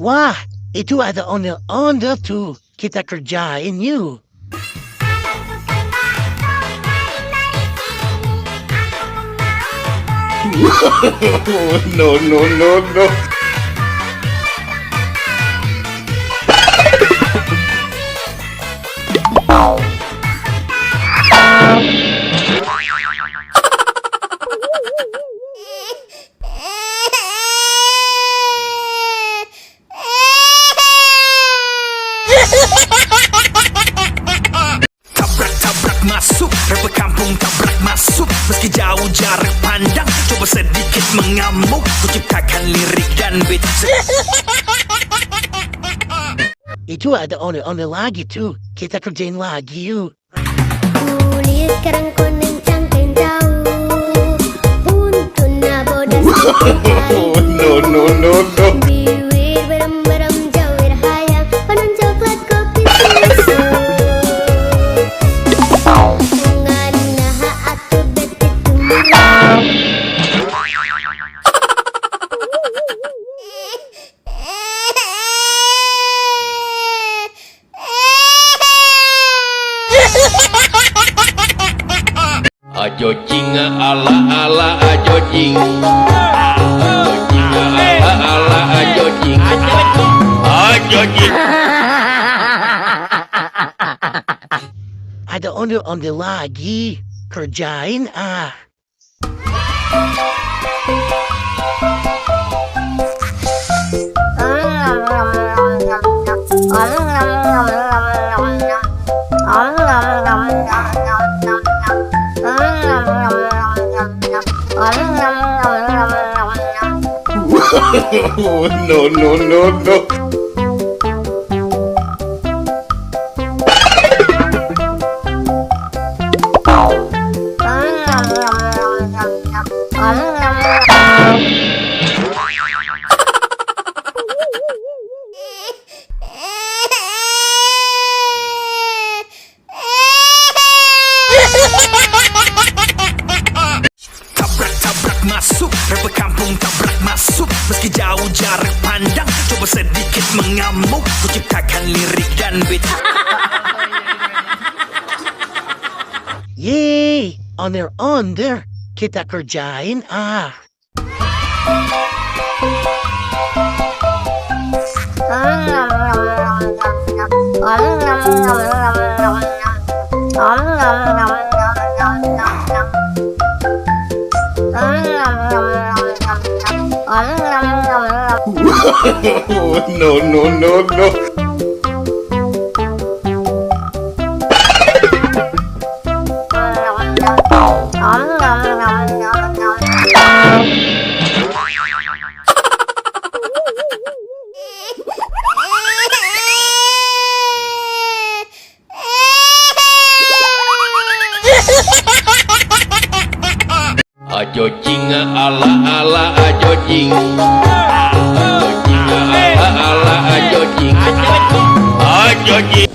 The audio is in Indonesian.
Wah, itu ada ondel-ondel tuh. Kita kerjain yuk. No, no, no, no. Tabrak masuk, raba kampung tabrak masuk. Meski jauh jarak pandang, coba sedikit mengamuk. Ku ciptakan lirik dan beat. Itu ada ondel-ondel lagi tuh. Kita kerjain lagi yuk. Kulit kerang kuning cangkeng jauh, buntun nabodas No, no, no, no. bibir berem-berem jawir hayang, panon coklat kopi susu. Bungan naha atuh beti tumurang. Ajo jinga ala ala ajo jing. Ajo jinga ala ala ajo jing. Ajo jing. Ada ondel-ondel lagi. Kerjain ah. No, no, no, no. Tabrak masuk, raba kampung tabrak masuk. Meski jauh jarak pandang, coba sedikit mengamuk. Ku ciptakan lirik dan beat. Yeay, ondel-ondel. Kita kerjain ah. No, no, no, no. Ajo jinga ala ala ajo jing. Ajo jinga ala ala ajo jing. Ajo jing.